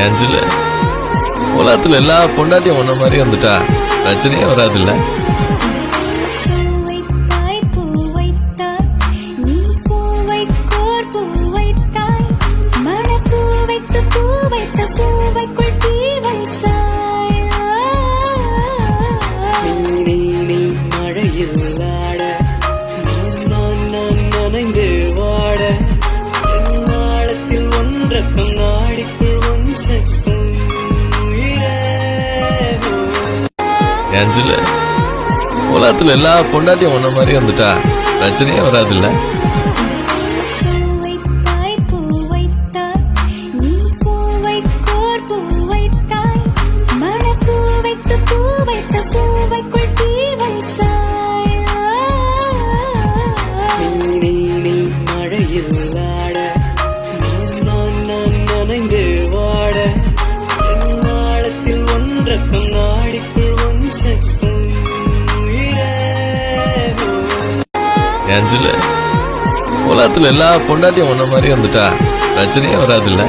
ஏஞ்சல உலகத்துல எல்லா பொண்டாட்டியும் ஒன்ன மாதிரி வந்துட்டா பிரச்சனையே வராதுல்ல. ஏஞ்சல உலகத்துல எல்லா பொண்டாட்டியும் ஒன்ன மாதிரி வந்துட்டா பிரச்சனையே வராதுல்ல. ஏஞ்சல உலகத்துல எல்லா பொண்டாட்டியும் ஒன்ன மாதிரி வந்துட்டா பிரச்சனையே வராதுல்ல.